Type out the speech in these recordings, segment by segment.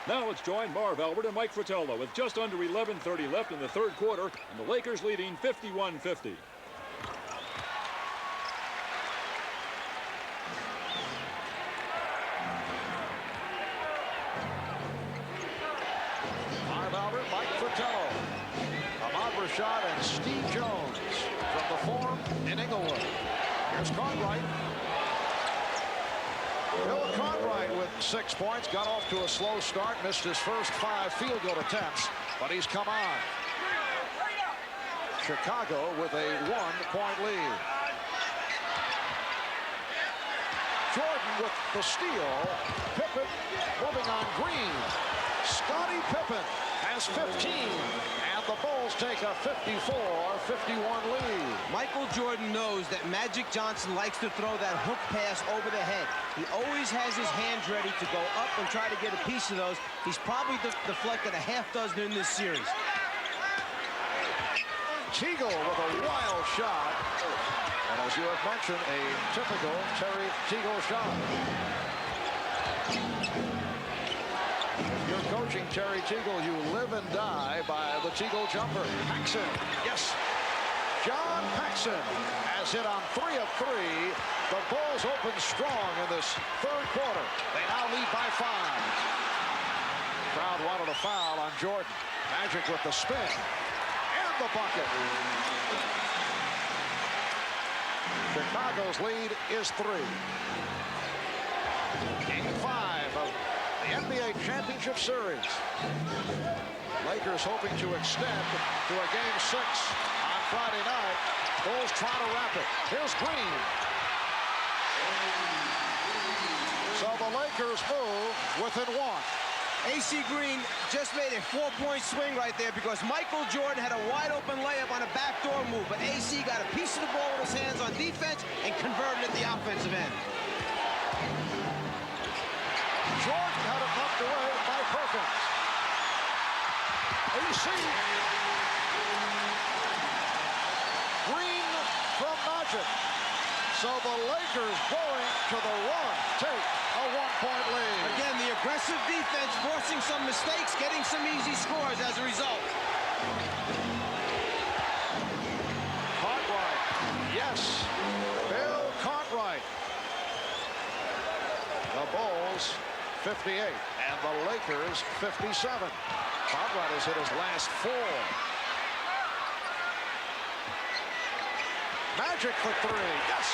Now let's join Marv Albert and Mike Fratello with just under 11:30 left in the third quarter, and the Lakers leading 51-50. Marv Albert, Mike Fratello, Ahmad Rashad, and Steve Jones from the Forum in Inglewood. Here's Cartwright. Bill Cartwright with 6 points, got off to a slow start, missed his first 5 field goal attempts, but he's come on. Chicago with a 1-point lead. Jordan with the steal. Pippen moving on Green. Scottie Pippen has 15, and the Bulls take a 54-51 lead. Michael Jordan knows that Magic Johnson likes to throw that hook pass over the head. He always has his hands ready to go up and try to get a piece of those. He's probably deflected a half dozen in this series. Teagle with a wild shot. And as you have mentioned, a typical Terry Teagle shot. If you're coaching Terry Teagle, you live and die by the Teagle jumper. Paxson, yes. John Paxson has hit on 3 of 3. The Bulls open strong in this third quarter. They now lead by 5. Crowd wanted a foul on Jordan. Magic with the spin and the bucket. Chicago's lead is 3. Game 5 of the NBA Championship Series. Lakers hoping to extend to a Game 6 on Friday night. Bulls try to wrap it. Here's Green. So the Lakers move within 1. AC Green just made a 4-point swing right there because Michael Jordan had a wide-open layup on a backdoor move, but AC got a piece of the ball with his hands on defense and converted at the offensive end. Jordan had it knocked away by Perkins. AC. Green from Magic. So the Lakers going to the run take a 1-point lead. Again, the aggressive defense forcing some mistakes, getting some easy scores as a result. Cartwright. Yes. Bill Cartwright. The Bulls 58 and the Lakers 57. Cartwright has hit his last 4. Magic for 3. Yes.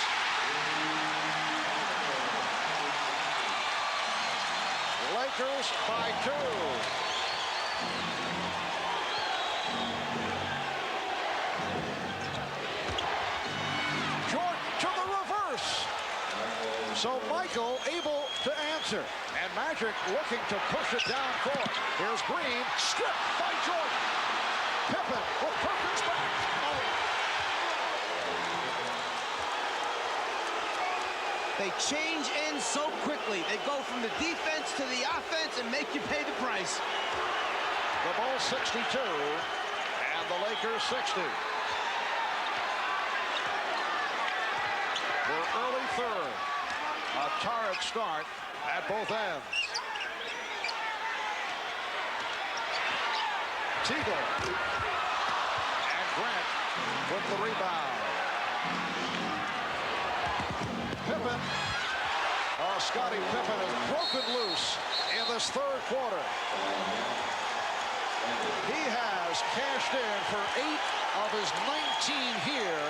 Lakers by 2. Jordan to the reverse. So Michael able to answer. And Magic looking to push it down court. Here's Green, stripped by Jordan. Pippen with Perkins back. They change ends so quickly. They go from the defense to the offense and make you pay the price. The Bulls 62 and the Lakers 60. We're early third. A torrid start at both ends. Teagle and Grant with the rebound. Pippen. Oh, Scottie Pippen is broken loose in this third quarter. He has cashed in for 8 of his 19 here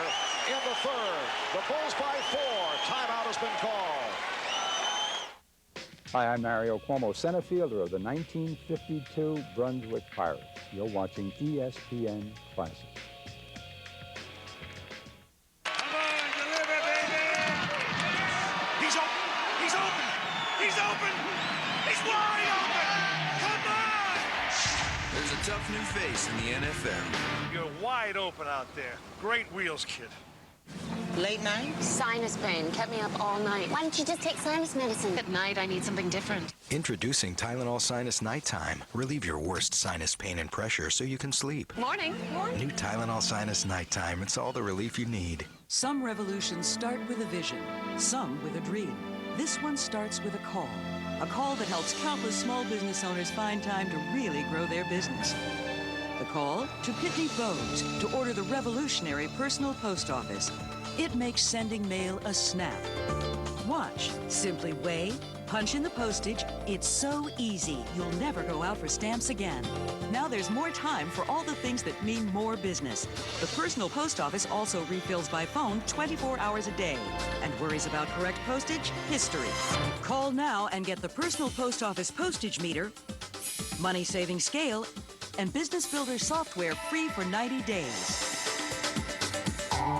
in the third. The Bulls by 4. Timeout has been called. Hi, I'm Mario Cuomo, center fielder of the 1952 Brunswick Pirates. You're watching ESPN Classic. He's open! He's wide open! Come on! There's a tough new face in the NFL. You're wide open out there. Great wheels, kid. Late night? Sinus pain kept me up all night. Why don't you just take sinus medicine? At night, I need something different. Introducing Tylenol Sinus Nighttime. Relieve your worst sinus pain and pressure so you can sleep. Morning. New Tylenol Sinus Nighttime. It's all the relief you need. Some revolutions start with a vision, some with a dream. This one starts with a call. A call that helps countless small business owners find time to really grow their business. The call to Pitney Bowes to order the revolutionary personal post office. It makes sending mail a snap. Watch. Simply weigh, punch in the postage. It's so easy, you'll never go out for stamps again. Now there's more time for all the things that mean more business. The personal post office also refills by phone 24 hours a day. And worries about correct postage? History. Call now and get the personal post office postage meter, money-saving scale, and Business Builder software free for 90 days.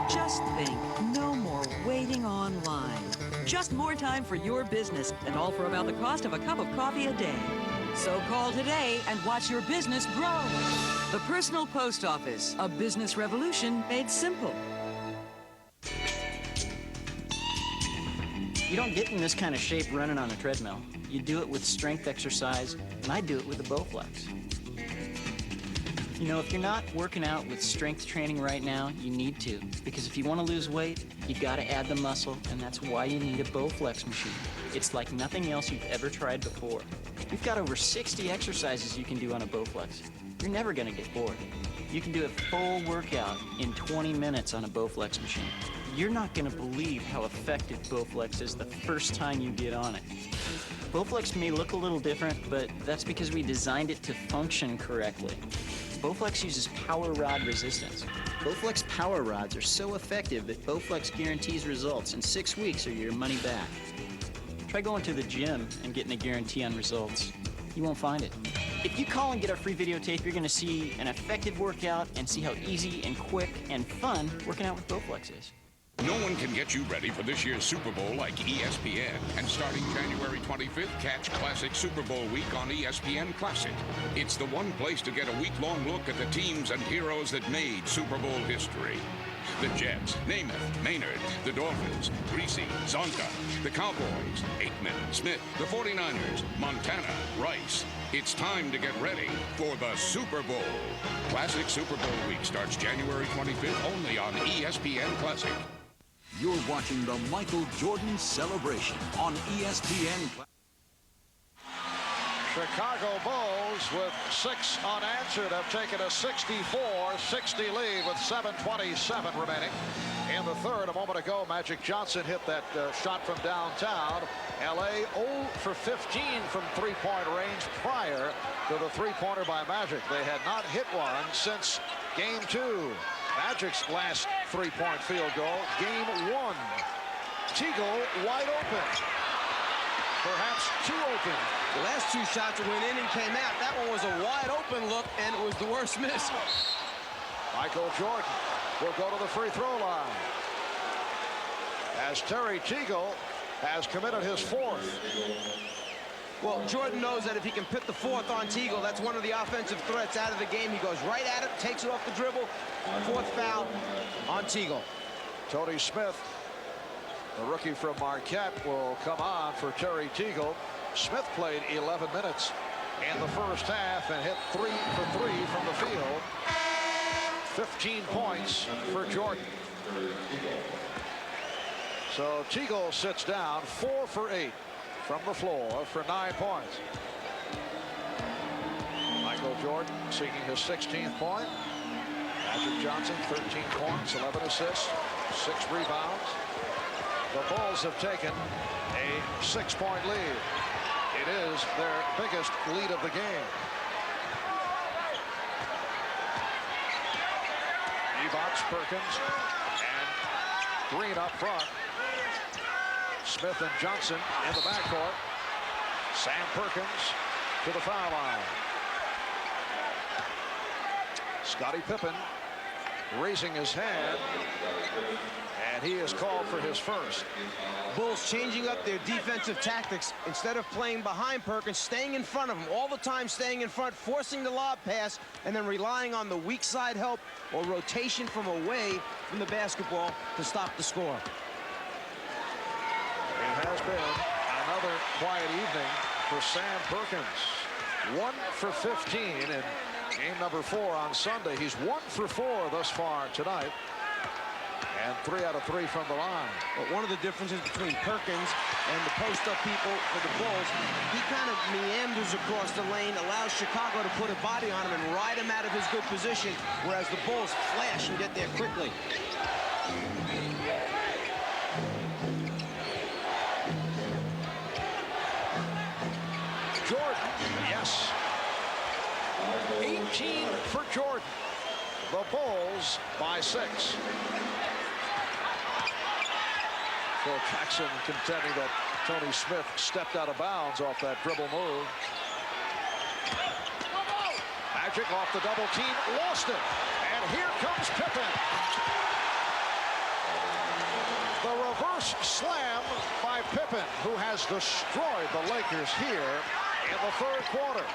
Just think, no more waiting online. Just more time for your business, and all for about the cost of a cup of coffee a day. So call today and watch your business grow. The Personal Post Office, a business revolution made simple. You don't get in this kind of shape running on a treadmill. You do it with strength exercise, and I do it with the Bowflex. You know, if you're not working out with strength training right now, you need to. Because if you want to lose weight, you've got to add the muscle, and that's why you need a Bowflex machine. It's like nothing else you've ever tried before. We've got over 60 exercises you can do on a Bowflex. You're never going to get bored. You can do a full workout in 20 minutes on a Bowflex machine. You're not going to believe how effective Bowflex is the first time you get on it. Bowflex may look a little different, but that's because we designed it to function correctly. Bowflex uses power rod resistance. Bowflex power rods are so effective that Bowflex guarantees results in 6 weeks or your money back. Try going to the gym and getting a guarantee on results. You won't find it. If you call and get our free videotape, you're going to see an effective workout and see how easy and quick and fun working out with Bowflex is. No one can get you ready for this year's Super Bowl like ESPN. And starting January 25th, catch Classic Super Bowl week on ESPN Classic. It's the one place to get a week-long look at the teams and heroes that made Super Bowl history. The Jets, Namath, Maynard, the Dolphins, Greasy, Zonka, the Cowboys, Aikman, Smith, the 49ers, Montana, Rice. It's time to get ready for the Super Bowl. Classic Super Bowl week starts January 25th only on ESPN Classic. You're watching the Michael Jordan celebration on ESPN. Chicago Bulls with 6 unanswered have taken a 64-60 lead with 7:27 remaining. In the third, a moment ago, Magic Johnson hit that shot from downtown. L.A. 0 for 15 from three-point range prior to the three-pointer by Magic. They had not hit one since Game 2. Magic's last three-point field goal, Game 1. Teagle wide open. Perhaps too open. The last 2 shots went in and came out. That one was a wide open look, and it was the worst miss. Michael Jordan will go to the free throw line. As Terry Teagle has committed his 4th. Well, Jordan knows that if he can put the 4th on Teagle, that's one of the offensive threats out of the game. He goes right at it, takes it off the dribble. 4th foul on Teagle. Tony Smith, the rookie from Marquette, will come on for Terry Teagle. Smith played 11 minutes in the first half and hit 3 for 3 from the field. 15 points for Jordan. So Teagle sits down 4 for 8 from the floor for 9 points. Michael Jordan seeking his 16th point. Magic Johnson 13 points, 11 assists, 6 rebounds. The Bulls have taken a 6-point lead. It is their biggest lead of the game. Evox, Perkins, and Green up front. Smith and Johnson in the backcourt. Sam Perkins to the foul line. Scottie Pippen raising his hand, and he is called for his first. Bulls changing up their defensive tactics. Instead of playing behind Perkins, staying in front of him, all the time staying in front, forcing the lob pass, and then relying on the weak side help or rotation from away from the basketball to stop the score. It has been another quiet evening for Sam Perkins. 1 for 15 in game number 4 on Sunday. He's 1 for 4 thus far tonight. And 3 out of 3 from the line. But one of the differences between Perkins and the post-up people for the Bulls, he kind of meanders across the lane, allows Chicago to put a body on him and ride him out of his good position, whereas the Bulls flash and get there quickly. Jordan, yes. 18 for Jordan. The Bulls by 6. Phil Jackson contending that Tony Smith stepped out of bounds off that dribble move. Magic off the double team, lost it. And here comes Pippen. The reverse slam by Pippen, who has destroyed the Lakers here in the third quarter.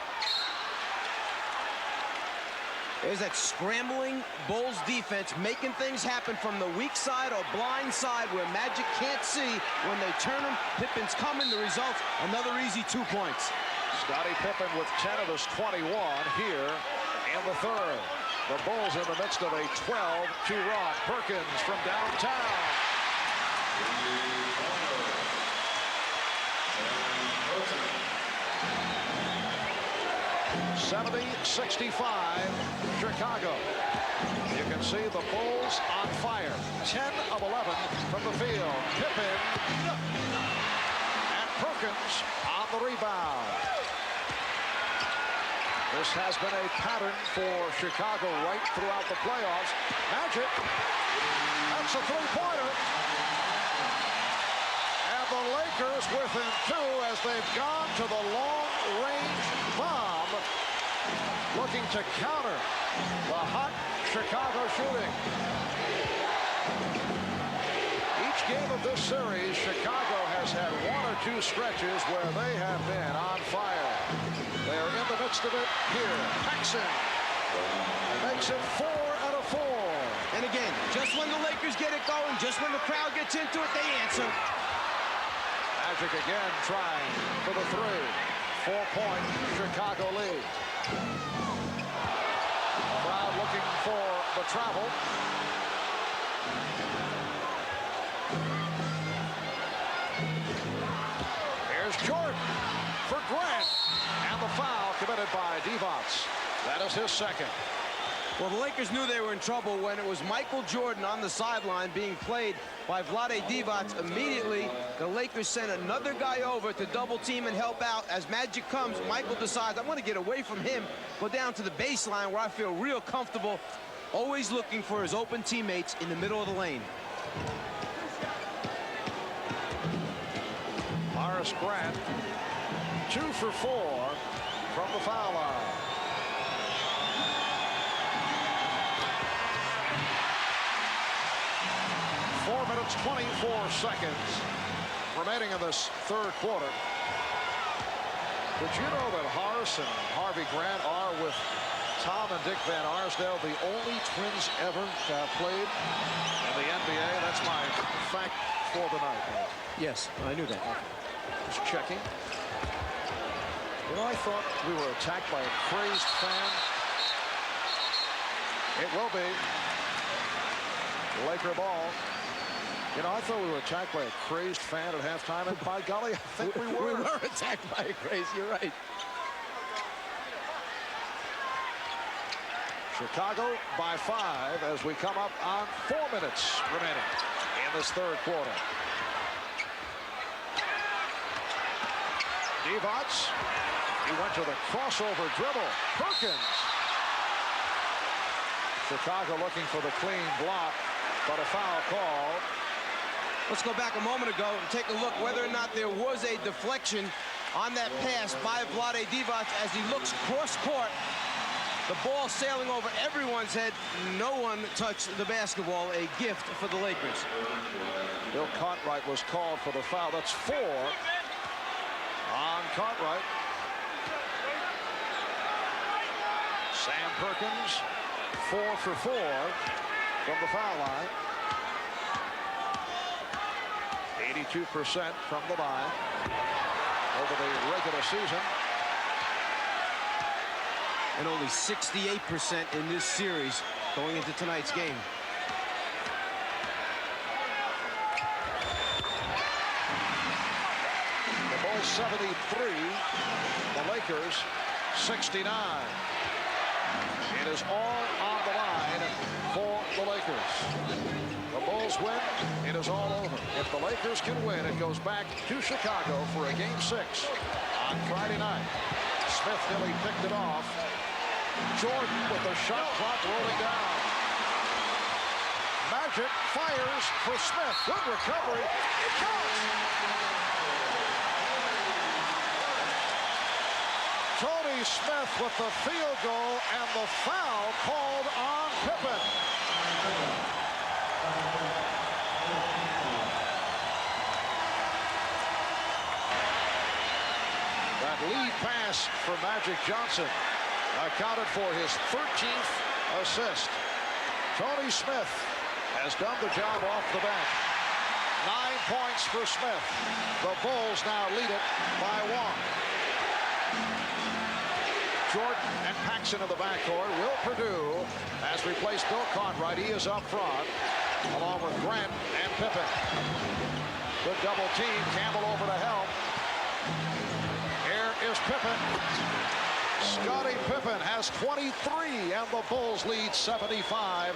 There's that scrambling Bulls defense making things happen from the weak side or blind side where Magic can't see. When they turn him, Pippen's coming. The result, another easy 2 points. Scottie Pippen with 10 of his 21 here in the third. The Bulls in the midst of a 12-2 run. Perkins from downtown. 70-65, Chicago. You can see the Bulls on fire. 10 of 11 from the field. Pippen and Perkins on the rebound. This has been a pattern for Chicago right throughout the playoffs. Magic, that's a three-pointer. And the Lakers within 2 as they've gone to the long-range bomb, looking to counter the hot Chicago shooting. Each game of this series, Chicago has had 1 or 2 stretches where they have been on fire. They are in the midst of it here. Paxson makes it 4 out of 4. And again, just when the Lakers get it going, just when the crowd gets into it, they answer. Magic again trying for the 3. 4-point Chicago lead. Crowd looking for the travel. Here's Jordan for Grant. And the foul committed by Divac. That is his second. Well, the Lakers knew they were in trouble when it was Michael Jordan on the sideline being played by Vlade Divac. Immediately, the Lakers sent another guy over to double team and help out. As Magic comes, Michael decides, I want to get away from him, go down to the baseline where I feel real comfortable, always looking for his open teammates in the middle of the lane. Horace Grant, 2 for 4 from the foul line. Four minutes, 24 seconds remaining in this third quarter. Did you know that Horace and Harvey Grant are, with Tom and Dick Van Arsdale, the only twins ever to have played in the NBA? That's my fact for the night. Yes, I knew that. Just checking. You know, I thought we were attacked by a crazed fan. It will be. Laker ball. You know, I thought we were attacked by a crazed fan at halftime, and by golly, I think we were. We were attacked by a craze, you're right. Chicago by 5 as we come up on 4 minutes remaining in this third quarter. Divac, he went to the crossover dribble. Perkins. Chicago looking for the clean block, but a foul called. Let's go back a moment ago and take a look whether or not there was a deflection on that pass by Vlade Divac as he looks cross-court. The ball sailing over everyone's head. No one touched the basketball. A gift for the Lakers. Bill Cartwright was called for the foul. That's 4 on Cartwright. Sam Perkins, 4 for 4 from the foul line. 82% from the line over the regular season. And only 68% in this series going into tonight's game. Bulls 73, the Lakers 69. It is all on the line for the Lakers. The Bulls win, it is all over. If the Lakers can win, it goes back to Chicago for a Game 6 on Friday night. Smith nearly picked it off. Jordan with the shot clock rolling down. Magic fires for Smith. Good recovery. It counts. Tony Smith with the field goal and the foul called on Pippen. That lead pass for Magic Johnson accounted for his 13th assist. Tony Smith has done the job off the bench. 9 points for Smith. The Bulls now lead it by 1. Jordan and Paxson in the backcourt. Will Perdue has replaced Bill Cartwright. He is up front, along with Grant and Pippen. Good double team. Campbell over to help. Here is Pippen. Scottie Pippen has 23, and the Bulls lead 75-72.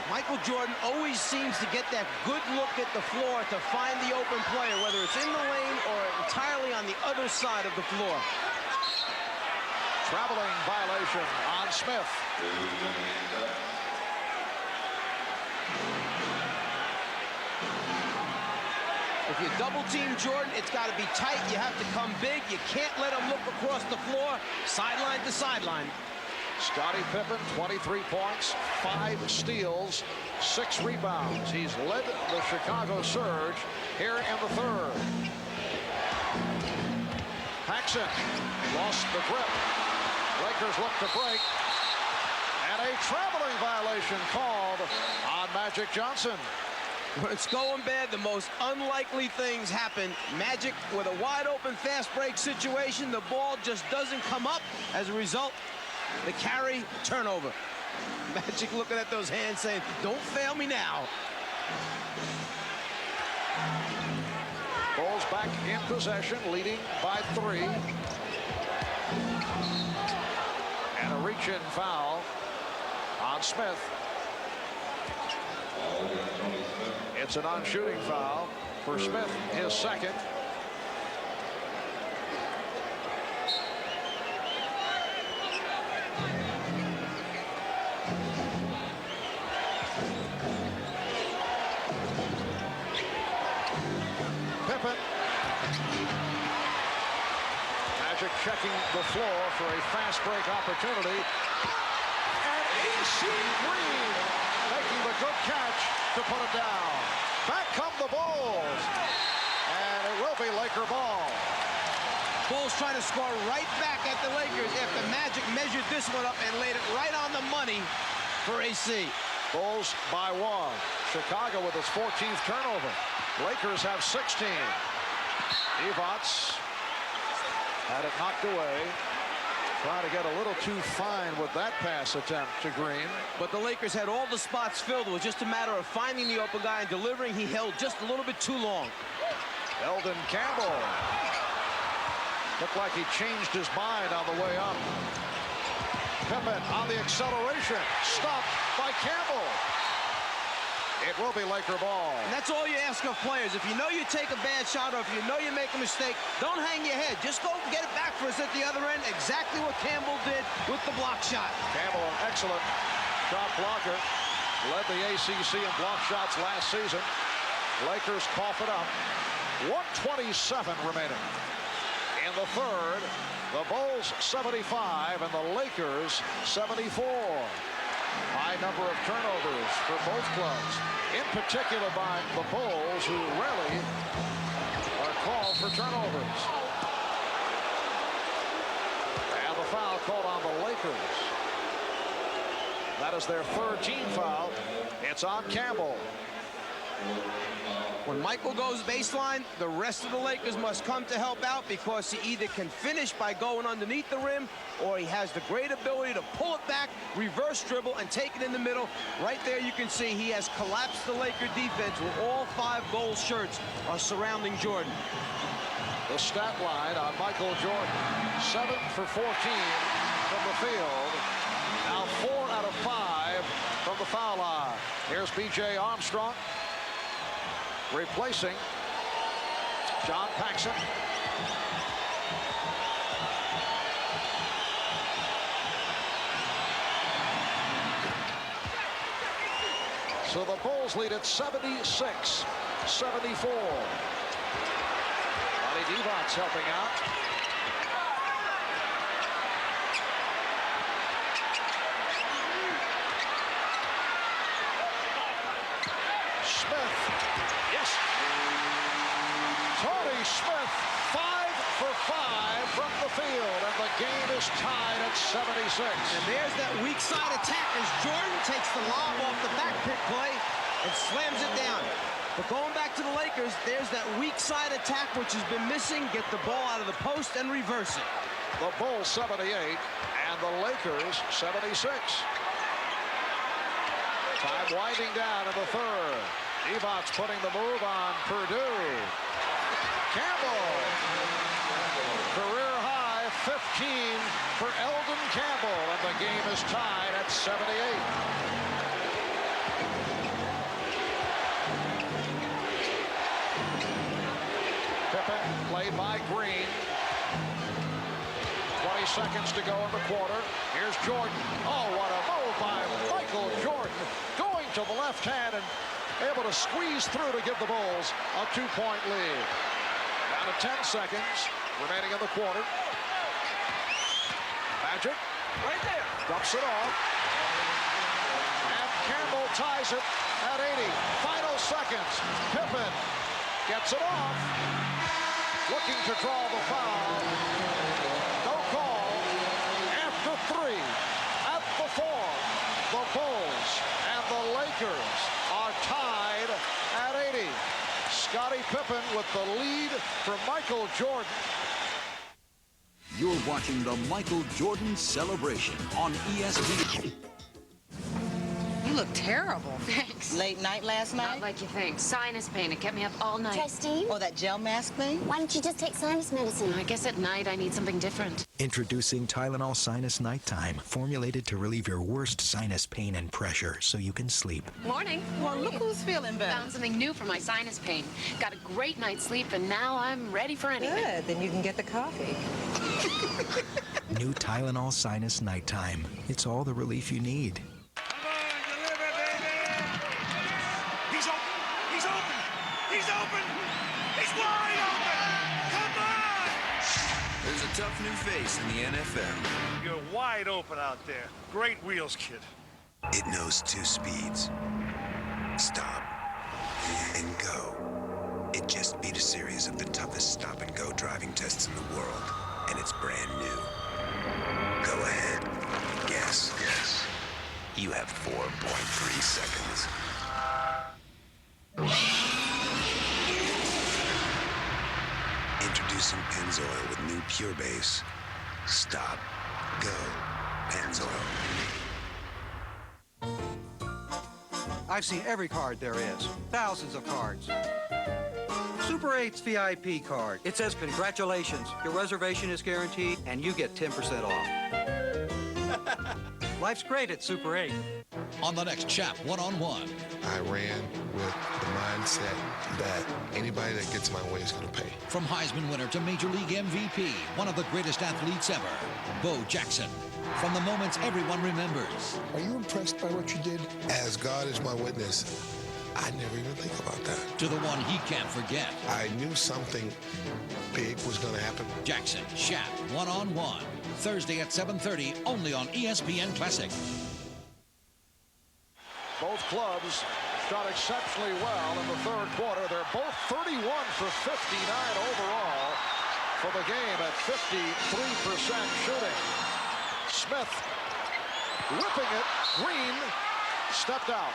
Michael Jordan always seems to get that good look at the floor to find the open player, whether it's in the lane or entirely on the other side of the floor. Traveling violation on Smith. If you double team Jordan, it's got to be tight. You have to come big. You can't let him look across the floor, sideline to sideline. Scottie Pippen, 23 points, 5 steals, 6 rebounds. He's led the Chicago Surge here in the third. Paxson lost the grip. Lakers look to break. And a traveling violation called on Magic Johnson. When it's going bad, the most unlikely things happen. Magic with a wide open fast break situation. The ball just doesn't come up. As a result, the carry, turnover. Magic looking at those hands saying, don't fail me now. Bulls back in possession, leading by 3. And a reach-in foul on Smith. It's a non-shooting foul for Smith, his second. Pippen. Magic checking the floor for a fast break opportunity. And A.C. Green making the good catch to put it down. Back come the Bulls. And it will be Laker ball. Bulls trying to score right back at the Lakers after Magic measured this one up and laid it right on the money for AC. Bulls by 1. Chicago with its 14th turnover. Lakers have 16. Evots had it knocked away. Trying to get a little too fine with that pass attempt to Green. But the Lakers had all the spots filled. It was just a matter of finding the open guy and delivering. He held just a little bit too long. Eldon Campbell. Looked like he changed his mind on the way up. Pippen on the acceleration. Stopped by Campbell. It will be Laker ball. And that's all you ask of players. If you know you take a bad shot or if you know you make a mistake, don't hang your head. Just go get it back for us at the other end. Exactly what Campbell did with the block shot. Campbell, an excellent shot blocker. Led the ACC in block shots last season. Lakers cough it up. 1:27 remaining. In the third, the Bulls 75 and the Lakers 74. High number of turnovers for both clubs, in particular by the Bulls, who rarely are called for turnovers. And the foul called on the Lakers. That is their third team foul. It's on Campbell. When Michael goes baseline, the rest of the Lakers must come to help out because he either can finish by going underneath the rim or he has the great ability to pull it back, reverse dribble, and take it in the middle. Right there you can see he has collapsed the Laker defense where all 5 gold shirts are surrounding Jordan. the stat line on Michael Jordan. 7 for 14 from the field. Now 4 out of 5 from the foul line. Here's B.J. Armstrong replacing John Paxson. So the Bulls lead at 76-74. Buddy Devon's helping out. Smith. Yes. Tony Smith, 5 for 5 from the field, and the game is tied at 76. And there's that weak side attack as Jordan takes the lob off the back pick play and slams it down. But going back to the Lakers, there's that weak side attack which has been missing. Get the ball out of the post and reverse it. The Bulls 78 and the Lakers 76. Time winding down in the third. Devon's putting the move on Purdue. Campbell. Career high 15 for Eldon Campbell, and the game is tied at 78. Pippen played by Green. 20 seconds to go in the quarter. Here's Jordan. Oh, what a move by Michael Jordan. Going to the left hand and able to squeeze through to give the Bulls a 2-point lead. Down to 10 seconds remaining in the quarter. Magic. Right there. Dumps it off. And Campbell ties it at 80. Final seconds. Pippen gets it off. Looking to draw the foul. No call. After 3. At the 4. The Bulls and the Lakers are tied at 80. Scottie Pippen with the lead for Michael Jordan. You're watching the Michael Jordan celebration on ESPN. You look terrible. Thanks. Late night last night? Not like you think. Sinus pain. It kept me up all night. Justine? Oh, that gel mask thing? Why don't you just take sinus medicine? I guess at night I need something different. Introducing Tylenol Sinus Nighttime, formulated to relieve your worst sinus pain and pressure so you can sleep. Morning. Well, look who's feeling better. Found something new for my sinus pain. Got a great night's sleep, and now I'm ready for anything. Good. Then you can get the coffee. New Tylenol Sinus Nighttime. It's all the relief you need. He's open. He's open. He's open. He's wide open. Come on. There's a tough new face in the NFL. You're wide open out there. Great wheels, kid. It knows 2 speeds. Stop and go. It just beat a series of the toughest stop-and-go driving tests in the world, and it's brand new. Go ahead. Guess. You have 4.3 seconds. Introducing Pennzoil with new Pure Base. Stop. Go. Pennzoil. I've seen every card there is. Thousands of cards. Super 8's VIP card. It says, congratulations, your reservation is guaranteed, and you get 10% off. Life's great at Super 8. On the next Chap One-on-One. I ran with the mindset that anybody that gets my way is going to pay. From Heisman winner to Major League MVP, one of the greatest athletes ever, Bo Jackson. From the moments everyone remembers. Are you impressed by what you did? As God is my witness, I never even think about that. To the one he can't forget. I knew something big was going to happen. Jackson, Shaq, One-on-One. Thursday at 7:30, only on ESPN Classic. Both clubs shot exceptionally well in the third quarter. They're both 31 for 59 overall for the game at 53% shooting. Smith whipping it. Green stepped out.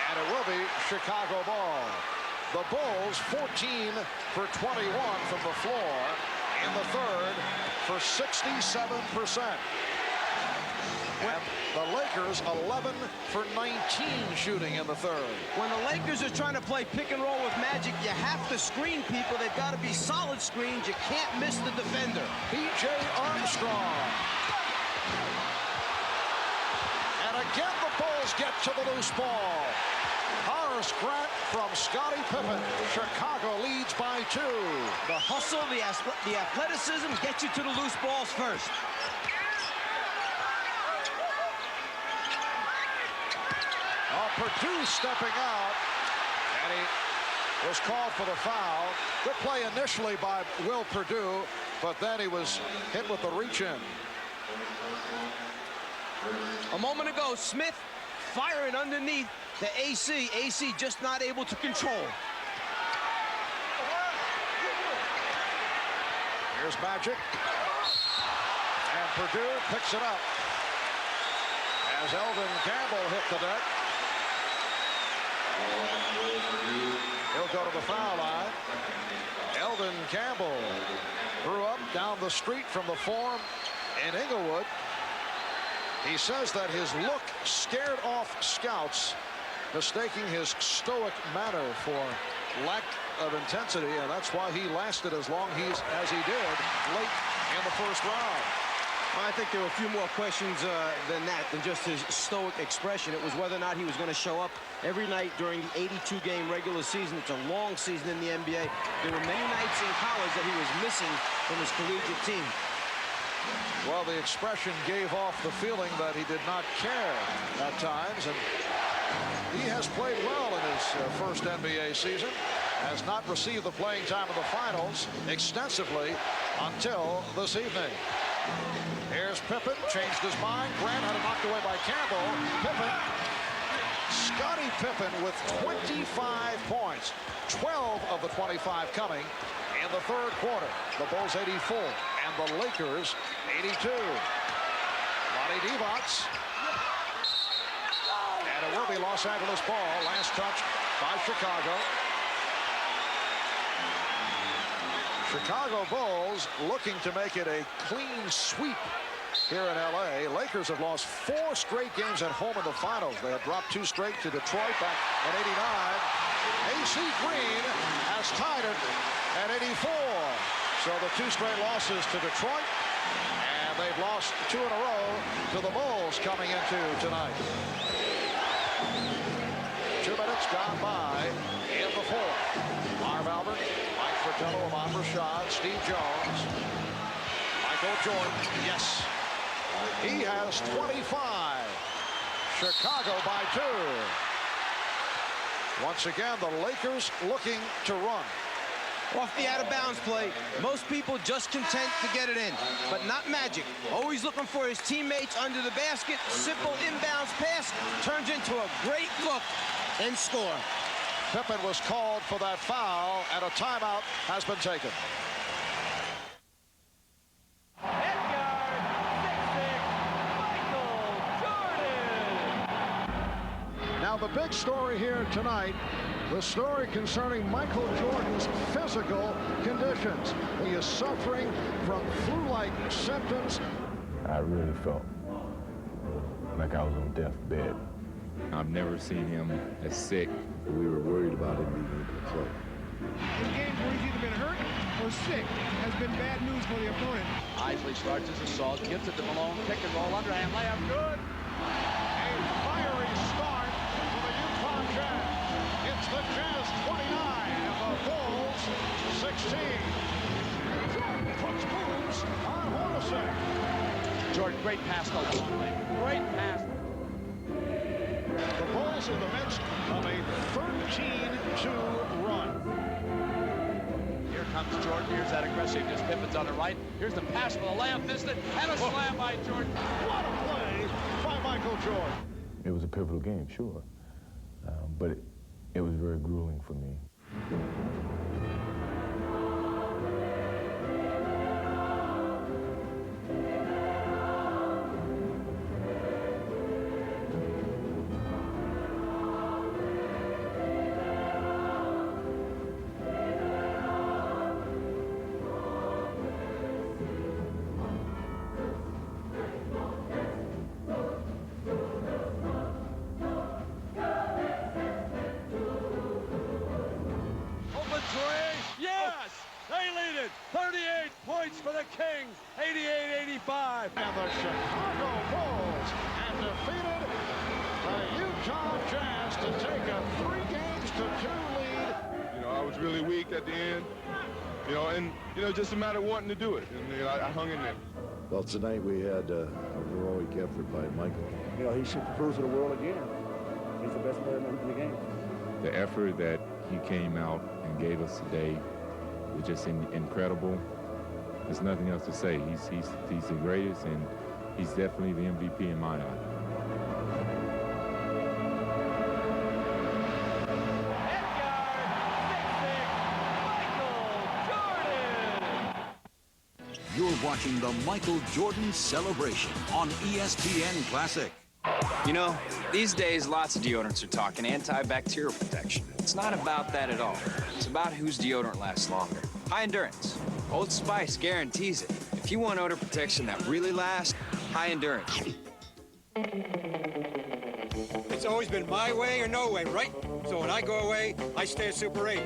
And it will be Chicago ball. The Bulls 14 for 21 from the floor in the third for 67%. And the Lakers 11 for 19 shooting in the third. When the Lakers are trying to play pick and roll with Magic, you have to screen people. They've got to be solid screens. You can't miss the defender. P.J. Armstrong. And again, the Bulls get to the loose ball. Horace Grant from Scottie Pippen. Chicago leads by 2. The hustle, the athleticism get you to the loose balls first. Purdue stepping out, and he was called for the foul. Good play initially by Will Purdue, but then he was hit with the reach-in. A moment ago, Smith firing underneath the AC. AC just not able to control. Here's Magic. And Purdue picks it up as Eldon Campbell hit the net. He'll go to the foul line. Eldon Campbell grew up down the street from the Forum in Inglewood. He says that his look scared off scouts, mistaking his stoic manner for lack of intensity, and that's why he lasted as long as he did late in the first round. I think there were a few more questions than just his stoic expression. It was whether or not he was going to show up every night during the 82-game regular season. It's a long season in the NBA. There were many nights in college that he was missing from his collegiate team. Well, the expression gave off the feeling that he did not care at times, and he has played well in his first NBA season, has not received the playing time in the finals extensively until this evening. Here's Pippen, changed his mind. Grant had it knocked away by Campbell. Pippen, Scottie Pippen with 25 points, 12 of the 25 coming in the third quarter. The Bulls 84 and the Lakers 82. Lonnie Divac. And it will be Los Angeles ball. Last touch by Chicago. Chicago Bulls looking to make it a clean sweep here in L.A. Lakers have lost 4 straight games at home in the finals. They have dropped 2 straight to Detroit back in '89. A.C. Green has tied it at 84. So the 2 straight losses to Detroit, and they've lost 2 in a row to the Bulls coming into tonight. 2 minutes gone by in the fourth. Marv Albert, Mike Fratello, Ahmad Rashad, Steve Jones, Michael Jordan. Yes, he has 25. Chicago by 2. Once again, the Lakers looking to run. Off the out-of-bounds play, most people just content to get it in, but not Magic. Always looking for his teammates under the basket. Simple inbounds pass turns into a great look and score. Pippen was called for that foul, and a timeout has been taken. Now the big story here tonight, the story concerning Michael Jordan's physical conditions. He is suffering from flu-like symptoms. I really felt like I was on death's bed. I've never seen him as sick. We were worried about him being able to play. In games where he's either been hurt or sick has been bad news for the opponent. Isley starts his assault, gives it to Malone, pick and roll, underhand layup, good. A fiery start for the Utah Jazz. It's the Jazz 29 and the Bulls 16. Jordan puts moves on Hornacek. Jordan, great pass to Longley. Great pass. The Bulls in the midst of a 13-2 run. Here comes Jordan. Here's that aggressiveness. Pippen's on the right. Here's the pass for the layup. Missed it. And a slam by Jordan. What a play by Michael Jordan. It was a pivotal game, sure. But it was very grueling for me. the Chicago Bulls and defeated the Utah Jazz to take a 3-2 lead. You know, I was really weak at the end, you know, and, you know, just a matter of wanting to do it. And you know, I hung in there. Well, tonight we had a heroic effort by Michael. You know, he should prove to the world again. He's the best player in the game. The effort that he came out and gave us today was just incredible. There's nothing else to say. He's the greatest, and he's definitely the MVP in my eye. You're watching the Michael Jordan celebration on ESPN Classic. You know, these days, lots of deodorants are talking antibacterial protection. It's not about that at all. It's about whose deodorant lasts longer. High endurance. Old Spice guarantees it. If you want odor protection that really lasts, high endurance. It's always been my way or no way, right? So when I go away, I stay at Super 8.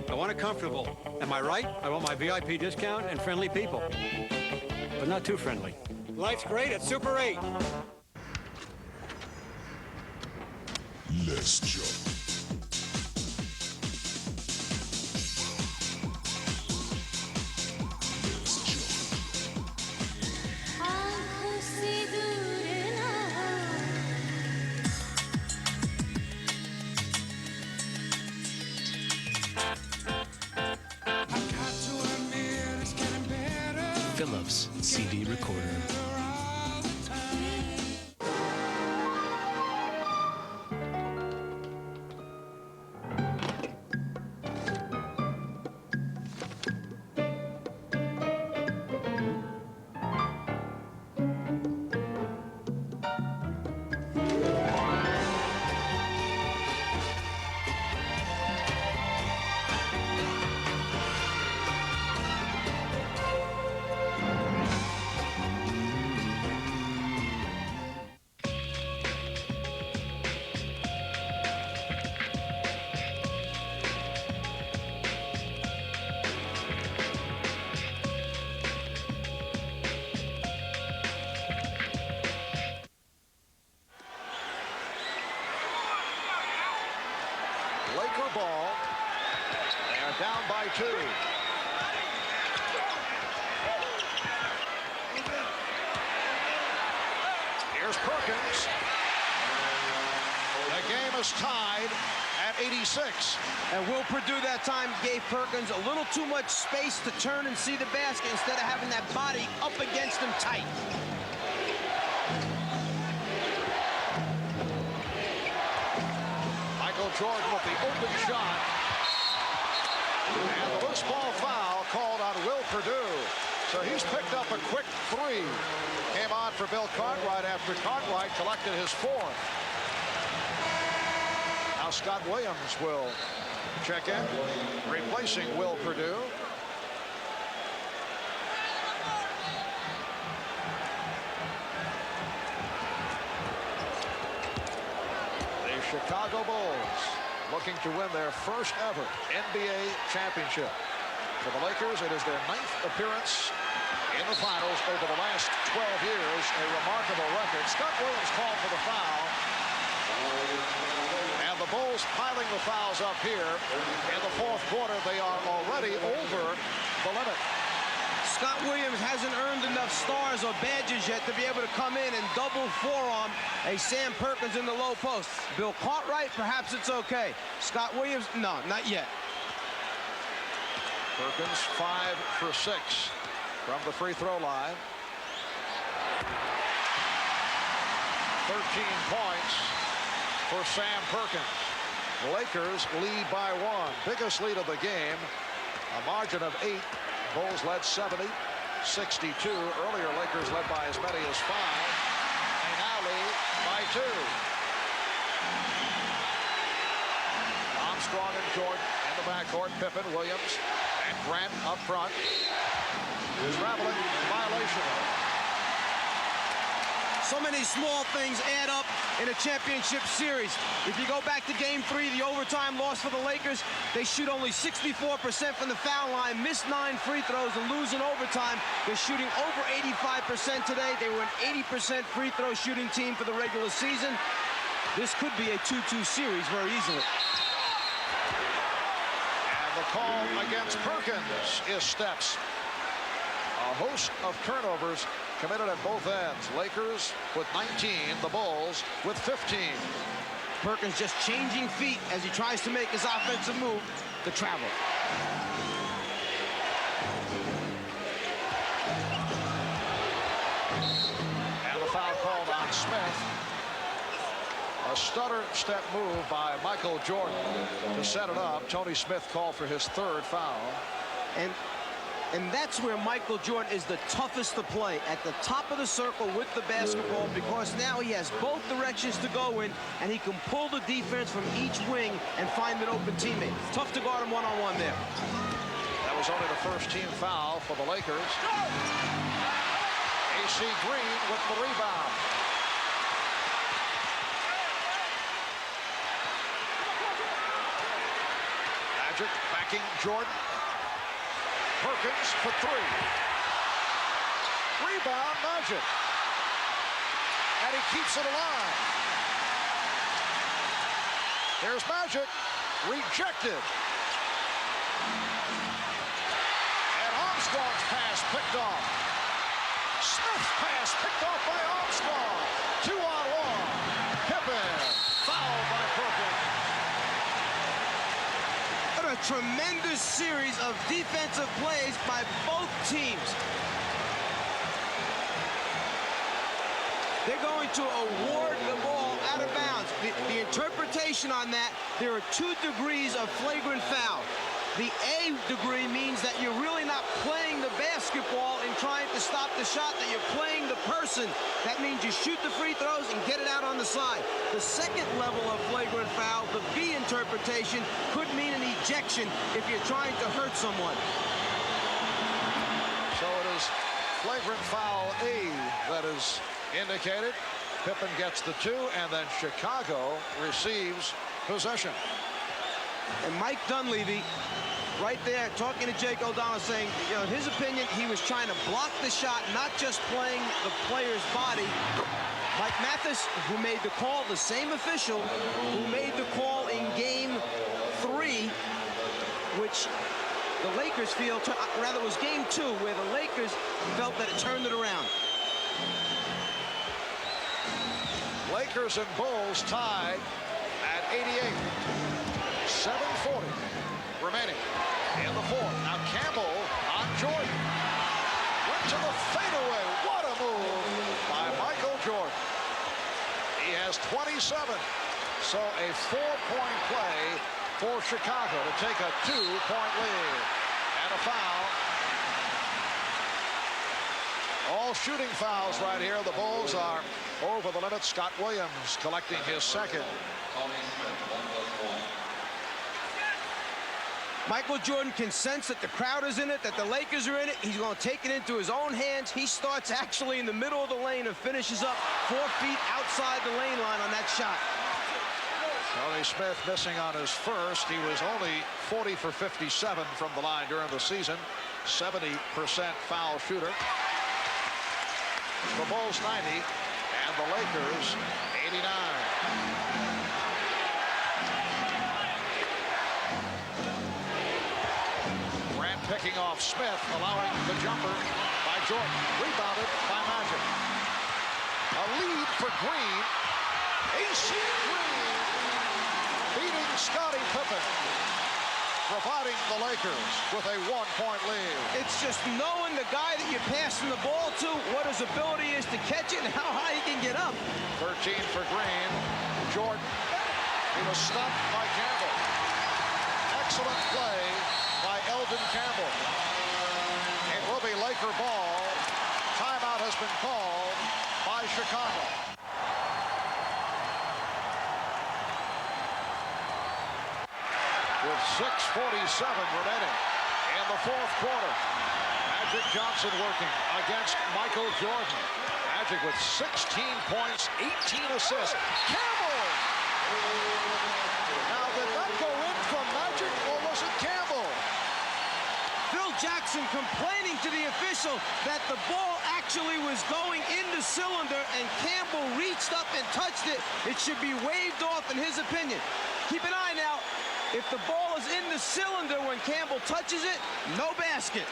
I want it comfortable. Am I right? I want my VIP discount and friendly people. But not too friendly. Life's great at Super 8. Let's jump. Philips CD recorder. Laker ball. They are down by 2. Here's Perkins. The game is tied at 86. And Will Perdue that time gave Perkins a little too much space to turn and see the basket instead of having that body up against him tight. Jordan with the open shot. And the loose ball foul called on Will Perdue. So he's picked up a quick 3. Came on for Bill Cartwright after Cartwright collected his 4th. Now Scott Williams will check in, replacing Will Perdue. Chicago Bulls looking to win their first ever NBA championship. For the Lakers, it is their 9th appearance in the finals over the last 12 years. A remarkable record. Scott Williams called for the foul. And the Bulls piling the fouls up here. In the 4th quarter, they are already over the limit. Scott Williams hasn't earned enough stars or badges yet to be able to come in and double forearm a Sam Perkins in the low post. Bill Cartwright, perhaps it's okay. Scott Williams, no, not yet. Perkins 5 for 6 from the free throw line. 13 points for Sam Perkins. Lakers lead by 1. Biggest lead of the game. A margin of 8. Bulls led 70-62. Earlier, Lakers led by as many as 5. They now lead by 2. Armstrong and Jordan in the backcourt. Pippen, Williams, and Grant up front. Traveling violation. So many small things add up in a championship series. If you go back to Game 3, the overtime loss for the Lakers, they shoot only 64% from the foul line, miss 9 free throws, and lose in overtime. They're shooting over 85% today. They were an 80% free throw shooting team for the regular season. This could be a 2-2 series very easily. And the call against Perkins is steps. A host of turnovers committed at both ends. Lakers with 19, the Bulls with 15. Perkins just changing feet as he tries to make his offensive move to travel. And the foul called on Smith. A stutter step move by Michael Jordan to set it up. Tony Smith called for his 3rd foul. And that's where Michael Jordan is the toughest to play, at the top of the circle with the basketball, because now he has both directions to go in, and he can pull the defense from each wing and find an open teammate. Tough to guard him one-on-one there. That was only the first team foul for the Lakers. AC Green with the rebound. Magic backing Jordan. Perkins for 3. Rebound, Magic. And he keeps it alive. There's Magic. Rejected. And Armstrong's pass picked off. Smith's pass picked off by Armstrong. 2-on-1. Pippen. Fouled by Perkins. A tremendous series of defensive plays by both teams. They're going to award the ball out of bounds. The interpretation on that, there are 2 degrees of flagrant foul. The A degree means that you're really not playing the basketball and trying to stop the shot, that you're playing the person. That means you shoot the free throws and get it out on the side. The second level of flagrant foul, the B interpretation, could mean an ejection if you're trying to hurt someone. So it is flagrant foul A that is indicated. Pippen gets the 2, and then Chicago receives possession. And Mike Dunleavy, right there, talking to Jake O'Donnell, saying, you know, in his opinion, he was trying to block the shot, not just playing the player's body. Mike Mathis, who made the call, the same official who made the call in Game 3, which the Lakers feel, rather it was Game 2, where the Lakers felt that it turned it around. Lakers and Bulls tied at 88. 7:40 remaining in the 4th. Now Campbell on Jordan. Went to the fadeaway. What a move by Michael Jordan. He has 27. So a 4-point play for Chicago to take a 2-point lead. And a foul. All shooting fouls right here. The Bulls are over the limit. Scott Williams collecting his 2nd. Michael Jordan can sense that the crowd is in it, that the Lakers are in it. He's going to take it into his own hands. He starts actually in the middle of the lane and finishes up 4 feet outside the lane line on that shot. Tony Smith missing on his first. He was only 40 for 57 from the line during the season. 70% foul shooter. The Bulls 90 and the Lakers 89. Picking off Smith, allowing the jumper by Jordan. Rebounded by Magic. A lead for Green. AC Green beating Scottie Pippen, providing the Lakers with a 1-point lead. It's just knowing the guy that you're passing the ball to, what his ability is to catch it and how high he can get up. 13 for Green. Jordan. He was stopped by Campbell. Excellent play by Eldon Campbell. It will be Laker ball. Timeout has been called by Chicago. With 6:47 remaining in the 4th quarter. Magic Johnson working against Michael Jordan. Magic with 16 points, 18 assists. Campbell! Now, did that go in from Magic, or was it Campbell? Phil Jackson complaining to the official that the ball actually was going in the cylinder and Campbell reached up and touched it. It should be waved off in his opinion. Keep an eye now. If the ball is in the cylinder when Campbell touches it, no basket.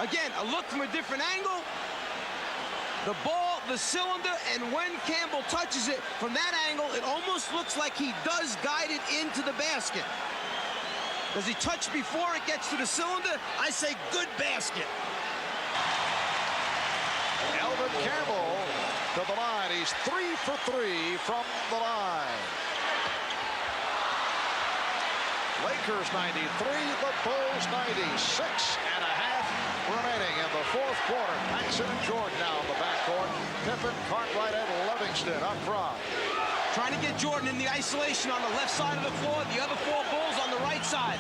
Again, a look from a different angle. The ball, the cylinder, and when Campbell touches it, from that angle, it almost looks like he does guide it into the basket. Does he touch before it gets to the cylinder? I say good basket. Elvin Campbell to the line. He's 3 for 3 from the line. Lakers 93, the Bulls 90. 6.5 remaining in the fourth quarter. Paxson and Jordan now in the backcourt. Pippen, Cartwright, and Livingston up front. Trying to get Jordan in the isolation on the left side of the floor. The other 4 Bulls on the right side.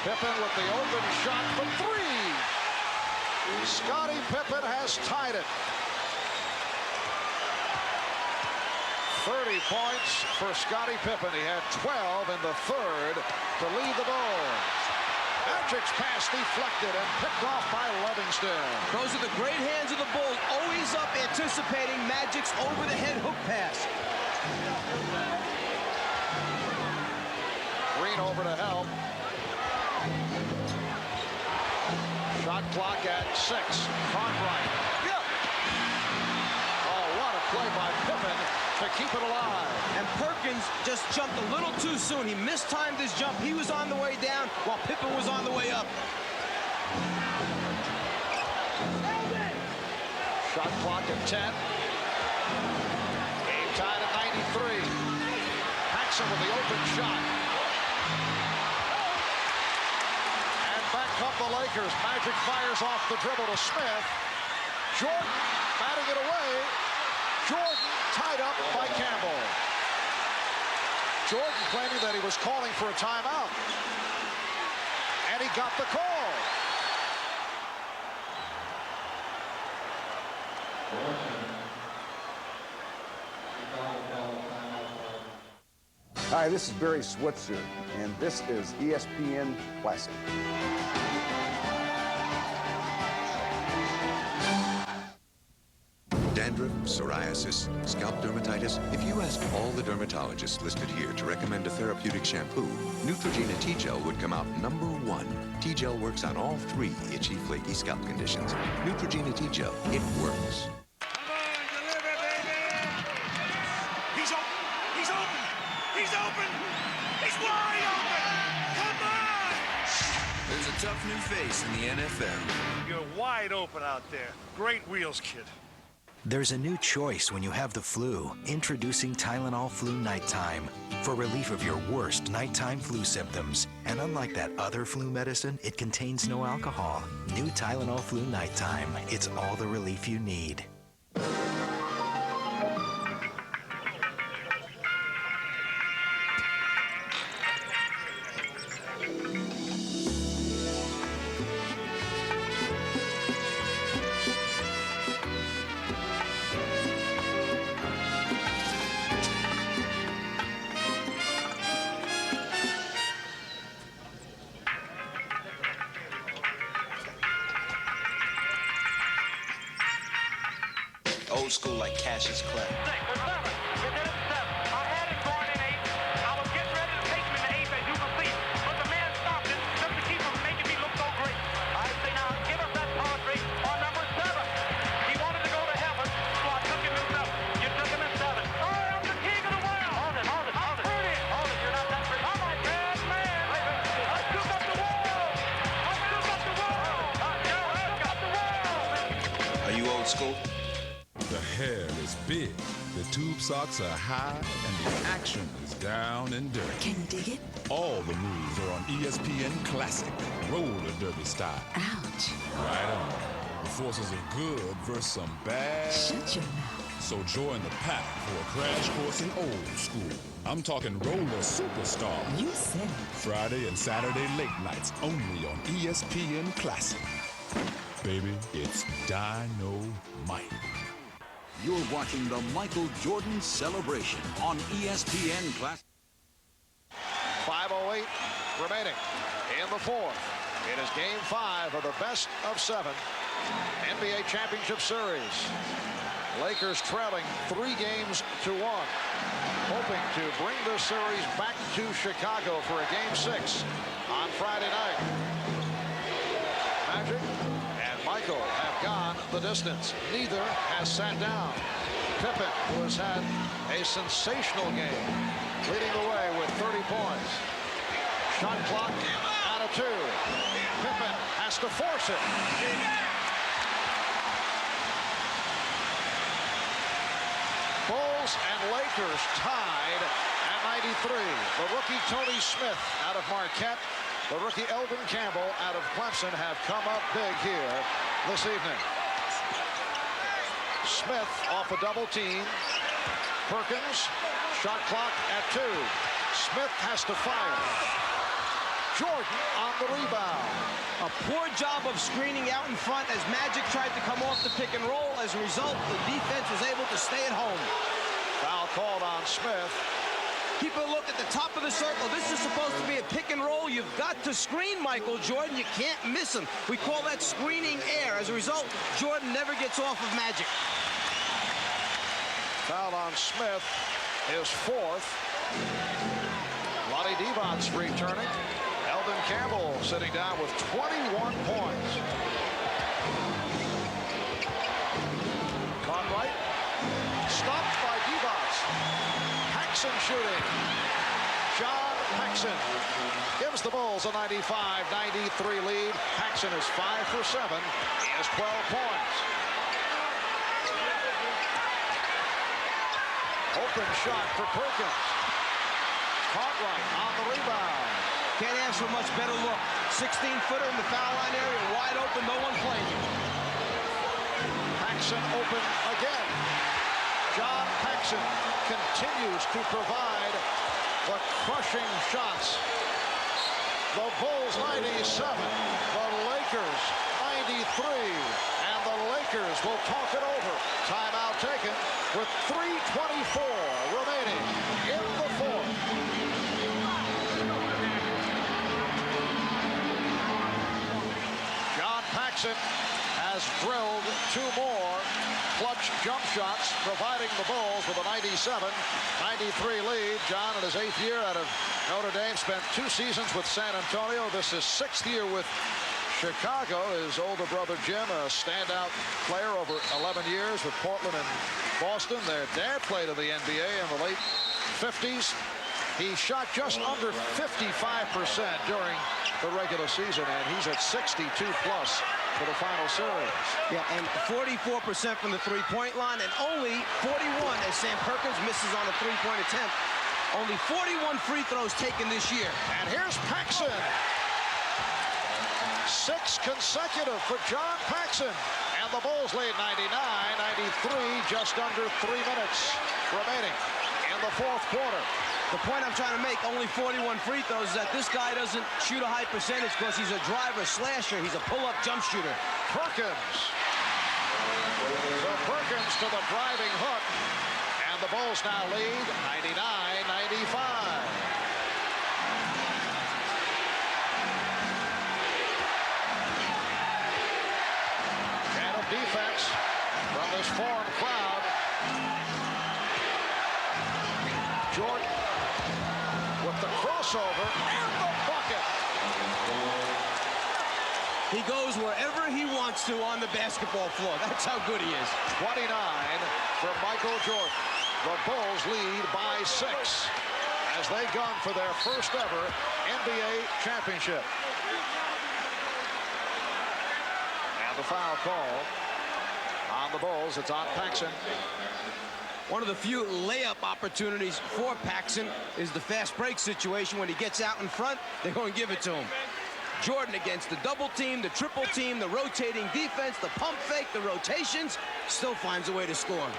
Pippen with the open shot for 3. Scottie Pippen has tied it. 30 points for Scottie Pippen. He had 12 in the third to lead the Bulls. Magic's pass deflected and picked off by Livingston. Those are the great hands of the Bulls, always up anticipating Magic's over-the-head hook pass. Green over to help. Shot clock at 6. Cartwright. Oh, what a play by Pippen to keep it alive. And Perkins just jumped a little too soon. He mistimed his jump. He was on the way down while Pippen was on the way up. Shot clock at 10. Game tied at 93. Paxson with the open shot. And back come the Lakers. Magic fires off the dribble to Smith. Jordan batting it away. Jordan tied up by Campbell. Jordan claiming that he was calling for a timeout. And he got the call. Hi, this is Barry Switzer, and this is ESPN Classic. Dandruff, psoriasis, scalp dermatitis. If you ask all the dermatologists listed here to recommend a therapeutic shampoo, Neutrogena T-Gel would come out #1. T-Gel works on all 3 itchy, flaky scalp conditions. Neutrogena T-Gel, it works. He's open! He's open! He's open! He's wide open! Come on! There's a tough new face in the NFL. You're wide open out there. Great wheels, kid. There's a new choice when you have the flu. Introducing Tylenol Flu Nighttime for relief of your worst nighttime flu symptoms. And unlike that other flu medicine, it contains no alcohol. New Tylenol Flu Nighttime. It's all the relief you need. Old school like Cassius Clay. Are you old school? The hair is big, the tube socks are high, and the action is down and dirty. Can you dig it? All the moves are on ESPN Classic, roller derby style. Ouch. Right on. The forces of good versus some bad. Shut your mouth. So join the pack for a crash course in old school. I'm talking roller superstar. You said it. Friday and Saturday late nights only on ESPN Classic. baby. It's dynamite. You're watching the Michael Jordan celebration on ESPN Classic. 5:08 remaining in the fourth. It is game 5 of the best of 7 NBA Championship Series. Lakers trailing 3-1, hoping to bring this series back to Chicago for a game 6 on Friday night. Magic and Michael have gone the distance. Neither has sat down. Pippen, who has had a sensational game, leading the way with 30 points. Shot clock out of 2. Pippen has to force it. Bulls and Lakers tied at 93. The rookie Tony Smith out of Marquette, the rookie Elvin Campbell out of Clemson have come up big here this evening. Smith off a double team. Perkins, shot clock at 2. Smith has to fire. Jordan on the rebound. A poor job of screening out in front as Magic tried to come off the pick and roll. As a result, the defense was able to stay at home. Foul called on Smith. Keep a look at the top of the circle. This is supposed to be a pick and roll. You've got to screen Michael Jordan. You can't miss him. We call that screening air. As a result, Jordan never gets off of Magic. Foul on Smith, his 4th. Lonnie Devon's returning. Elvin Campbell sitting down with 21 points. Caught right. Stopped by Devon. Paxson shooting. John Paxson gives the Bulls a 95-93 lead. Paxson is 5 for 7. He has 12 points. Open shot for Perkins. Caught right on the rebound. Can't ask for much better look. 16-footer in the foul line area, wide open, no one playing. Paxson open again. John Paxson continues to provide the crushing shots. The Bulls 97, the Lakers 93, and the Lakers will talk it over. Timeout taken with 3:24 remaining in the fourth. John Paxson has drilled 2 more clutch jump shots, providing the Bulls with a 97-93 lead. John, in his 8th year out of Notre Dame, spent 2 seasons with San Antonio. This is 6th year with Chicago. His older brother Jim, a standout player over 11 years with Portland and Boston. Their dad played in the NBA in the late 50s. He shot just under 55% during the regular season, and he's at 62+ for the final series. Yeah, and 44% from the three-point line, and only 41 as Sam Perkins misses on a three-point attempt. Only 41 free throws taken this year. And here's Paxson. 6 consecutive for John Paxson. And the Bulls lead 99-93, just under 3 minutes remaining in the fourth quarter. The point I'm trying to make, only 41 free throws, is that this guy doesn't shoot a high percentage because he's a driver slasher. He's a pull-up jump shooter. Perkins. So Perkins to the driving hook. And the Bulls now lead 99-95. And a defense from this foreign crowd. Jordan with the crossover and the bucket. He goes wherever he wants to on the basketball floor. That's how good he is. 29 for Michael Jordan. The Bulls lead by 6 as they gun for their first ever NBA championship. And the foul call on the Bulls. It's on Paxson. One of the few layup opportunities for Paxson is the fast break situation. When he gets out in front, they're going to give it to him. Jordan against the double team, the triple team, the rotating defense, the pump fake, the rotations, still finds a way to score.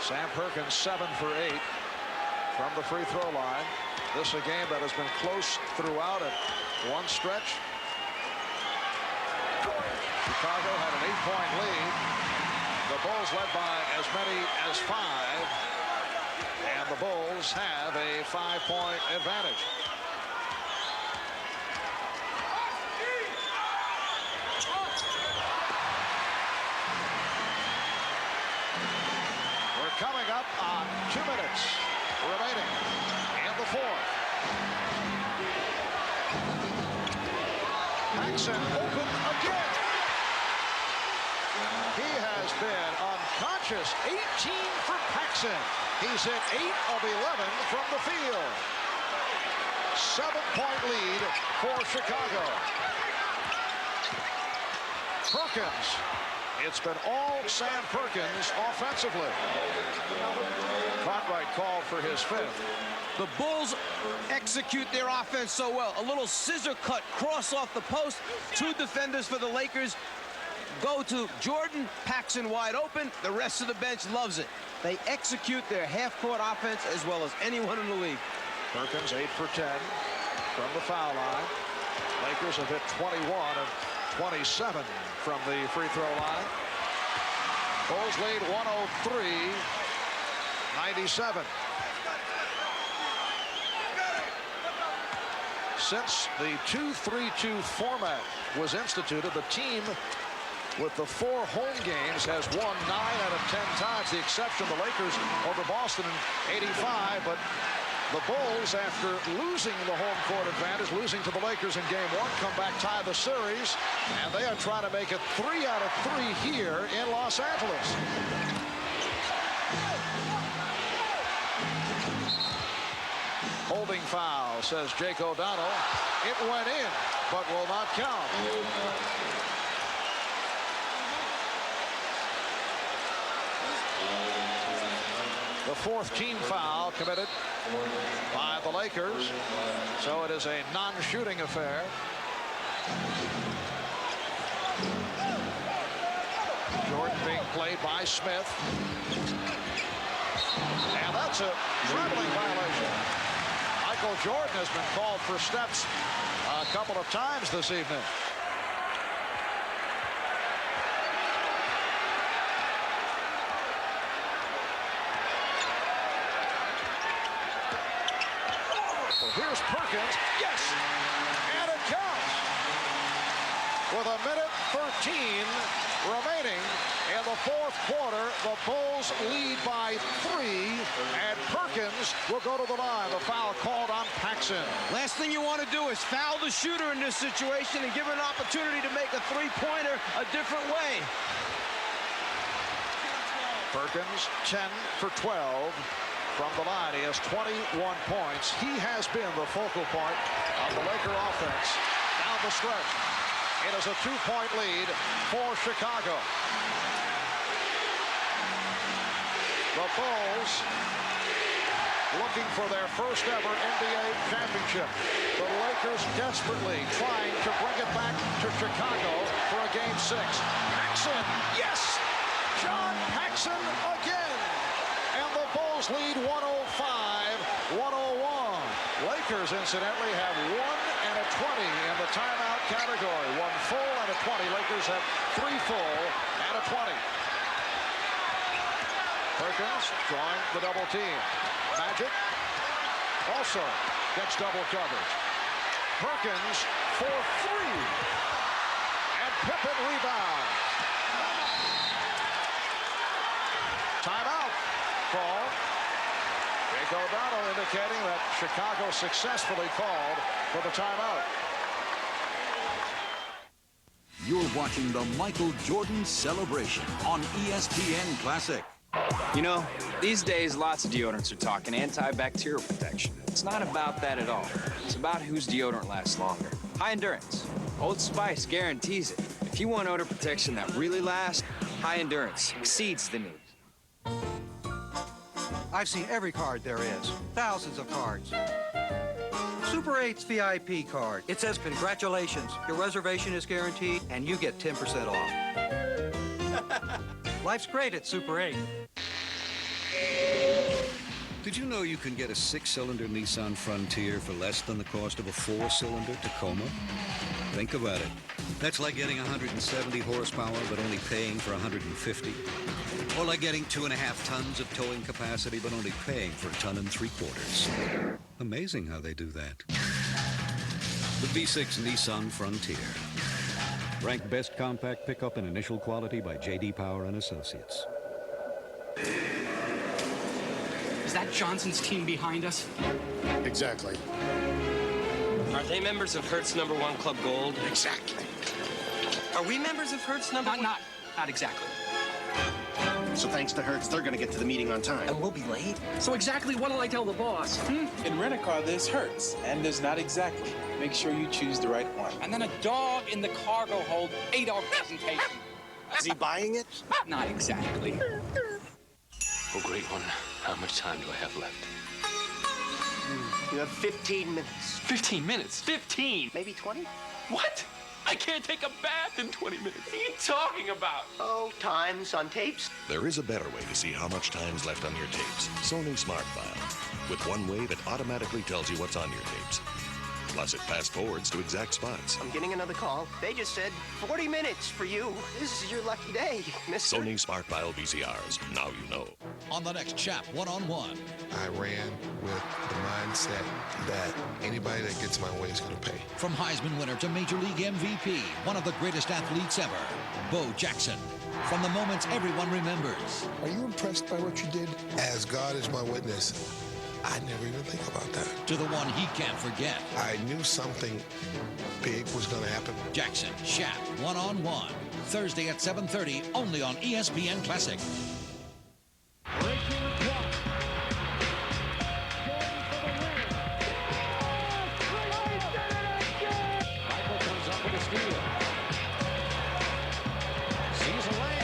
Sam Perkins 7 for 8 from the free throw line. This a game that has been close throughout at one stretch. Chicago had an 8-point lead. The Bulls led by as many as 5. And the Bulls have a 5-point advantage. We're coming up on 2 minutes remaining in the fourth. Paxson open again. He has been unconscious. 18 for Paxson. He's hit 8 of 11 from the field. 7-point lead for Chicago. Perkins. It's been all Sam Perkins offensively. Cartwright called for his 5th. The Bulls execute their offense so well. A little scissor cut cross off the post. 2 defenders for the Lakers go to Jordan. Paxson wide open. The rest of the bench loves it. They execute their half-court offense as well as anyone in the league. Perkins 8 for 10 from the foul line. Lakers have hit 21 of 27 from the free throw line. Bulls lead 103-97. Since the 2-3-2 format was instituted, the team with the 4 home games has won 9 out of 10 times. The exception, the Lakers over Boston in '85, but the Bulls, after losing the home court advantage, losing to the Lakers in game 1, come back, tie the series, and they are trying to make it 3 out of 3 here in Los Angeles. Holding foul, says Jake O'Donnell. It went in, but will not count. The 4th team foul committed by the Lakers. So it is a non-shooting affair. Jordan being played by Smith. And that's a dribbling violation. Michael Jordan has been called for steps a couple of times this evening. Here's Perkins. Yes! And it counts. With 1:13 remaining in the 4th quarter, the Bulls lead by 3, and Perkins will go to the line. The foul called on Paxson. Last thing you want to do is foul the shooter in this situation and give an opportunity to make a 3-pointer a different way. Perkins 10 for 12. From the line, he has 21 points. He has been the focal point of the Laker offense down the stretch. It is a 2-point lead for Chicago. The Bulls looking for their first ever NBA championship. The Lakers desperately trying to bring it back to Chicago for a game 6. Paxson, yes! John Paxson again. And the Bulls lead 105-101. Lakers, incidentally, have 1 and a 20 in the timeout category. 1 full and a 20. Lakers have 3 full and a 20. Perkins drawing the double team. Magic also gets double coverage. Perkins for 3. And Pippen rebounds. Timeout. Call. Jake O'Donnell indicating that Chicago successfully called for the timeout. You're watching the Michael Jordan celebration on ESPN Classic. You know, these days lots of deodorants are talking antibacterial protection. It's not about that at all. It's about whose deodorant lasts longer. High endurance. Old Spice guarantees it. If you want odor protection that really lasts, high endurance exceeds the need. I've seen every card there is. Thousands of cards. Super 8's VIP card. It says, congratulations, your reservation is guaranteed, and you get 10% off. Life's great at Super 8. Did you know you can get a 6-cylinder Nissan Frontier for less than the cost of a 4-cylinder Tacoma? Think about it. That's like getting 170 horsepower but only paying for 150. Or like getting 2.5 tons of towing capacity but only paying for 1 3/4 tons. Amazing how they do that. The V6 Nissan Frontier. Ranked best compact pickup in initial quality by J.D. Power and Associates. Is that Johnson's team behind us? Exactly. Are they members of Hertz number 1 Club Gold? Exactly. Are we members of Hertz number 1? Not exactly. So thanks to Hertz, they're gonna get to the meeting on time. And we'll be late? So exactly what will I tell the boss? In rent-a-car, there's Hertz, and there's not exactly. Make sure you choose the right one. And then a dog in the cargo hold, 8-hour presentation. Is he buying it? Not exactly. Oh, great one. How much time do I have left? You have 15 minutes. 15 minutes? 15? Maybe 20? What? I can't take a bath in 20 minutes. What are you talking about? Oh, times on tapes? There is a better way to see how much time's left on your tapes. Sony Smart File. With one wave, it automatically tells you what's on your tapes. Plus, it fast-forwards to exact spots. I'm getting another call. They just said 40 minutes for you. This is your lucky day, mister. Sony Smart File VCRs. Now you know. On the next Chap One-on-One. I ran with the mindset that anybody that gets my way is going to pay. From Heisman winner to Major League MVP, one of the greatest athletes ever, Bo Jackson. From the moments everyone remembers. Are you impressed by what you did? As God is my witness, I never even think about that. To the one he can't forget. I knew something big was going to happen. Jackson, Shaq, One-on-One. Thursday at 7:30, only on ESPN Classic. Michael comes up with a steal. Sees a lane.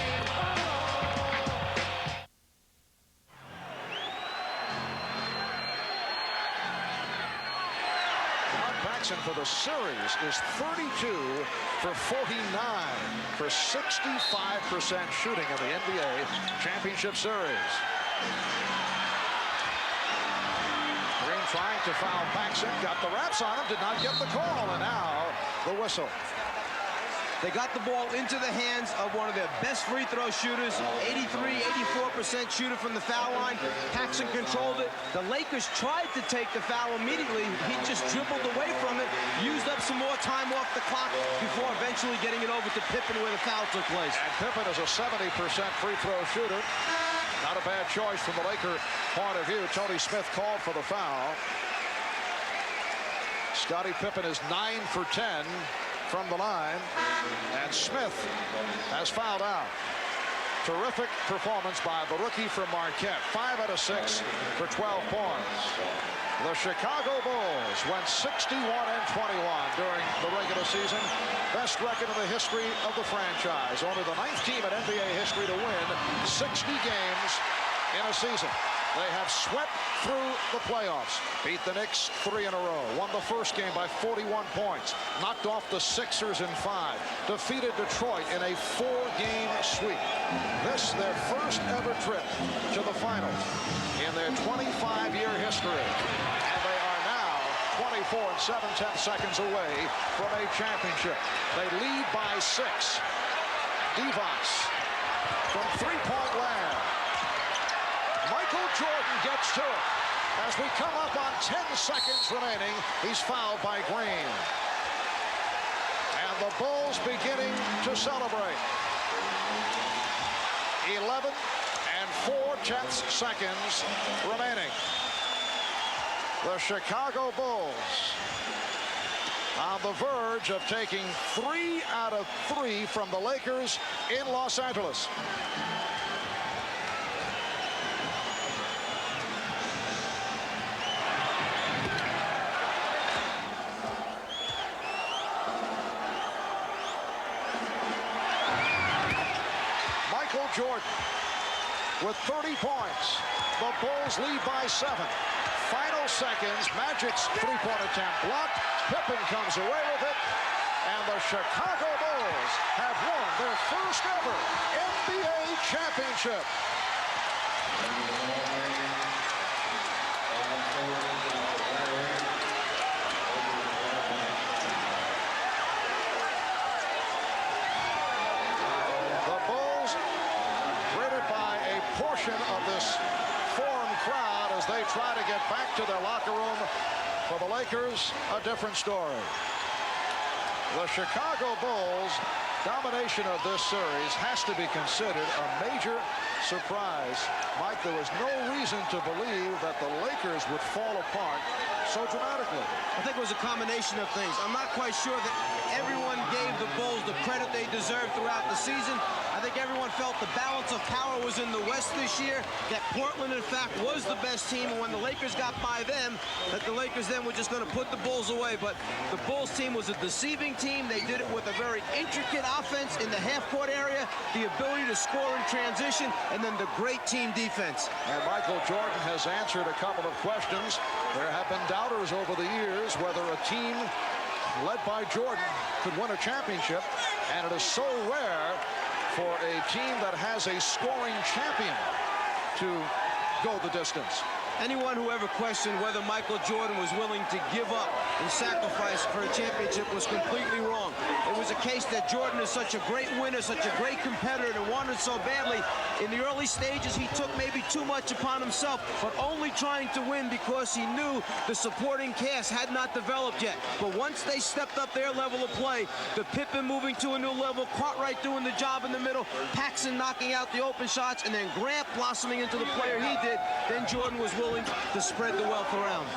Paxson for the series is 32 for 49 for 65% shooting in the NBA Championship Series. Green trying to foul Paxson, got the wraps on him, did not get the call, and now the whistle. They got the ball into the hands of one of their best free throw shooters, 84% shooter from the foul line. Paxson controlled it. The Lakers tried to take the foul immediately. He just dribbled away from it, used up some more time off the clock before eventually getting it over to Pippen where the foul took place. And Pippen is a 70% free throw shooter. Not a bad choice from the Laker point of view. Tony Smith called for the foul. Scottie Pippen is 9 for 10 from the line, and Smith has fouled out. Terrific performance by the rookie from Marquette. 5 out of 6 for 12 points. The Chicago Bulls went 61-21 during the regular season. Best record in the history of the franchise. Only the 9th team in NBA history to win 60 games in a season. They have swept through the playoffs. Beat the Knicks 3 in a row. Won the first game by 41 points. Knocked off the Sixers in 5. Defeated Detroit in a 4-game sweep. This their first ever trip to the finals in their 25-year history. And they are now 24 7/10 seconds away from a championship. They lead by 6. Devos from three-point land. Michael Jordan gets to it. As we come up on 10 seconds remaining, he's fouled by Green. And the Bulls beginning to celebrate. 11 4/10 seconds remaining. The Chicago Bulls on the verge of taking 3 out of 3 from the Lakers in Los Angeles. Jordan with 30 points. The Bulls lead by 7. Final seconds. Magic's three-point attempt blocked. Pippen comes away with it. And the Chicago Bulls have won their first ever NBA championship. reaction of this foreign crowd as they try to get back to their locker room. For the Lakers, a different story. The Chicago Bulls' domination of this series has to be considered a major surprise. Mike, there was no reason to believe that the Lakers would fall apart so dramatically. I think it was a combination of things. I'm not quite sure that everyone gave the Bulls the credit they deserved throughout the season. I think everyone felt the balance of power was in the West this year, that Portland, in fact, was the best team, and when the Lakers got by them, that the Lakers then were just going to put the Bulls away. But the Bulls team was a deceiving team. They did it with a very intricate offense in the half-court area, the ability to score in transition, and then the great team defense. And Michael Jordan has answered a couple of questions. There have been doubters over the years whether a team led by Jordan could win a championship, and it is so rare for a team that has a scoring champion to go the distance. Anyone who ever questioned whether Michael Jordan was willing to give up and sacrifice for a championship was completely wrong. It was a case that Jordan is such a great winner, such a great competitor, and wanted so badly. In the early stages, he took maybe too much upon himself, but only trying to win because he knew the supporting cast had not developed yet. But once they stepped up their level of play, the Pippen moving to a new level, Cartwright doing the job in the middle, Paxson knocking out the open shots, and then Grant blossoming into the player he did, then Jordan was willing to spread the wealth around.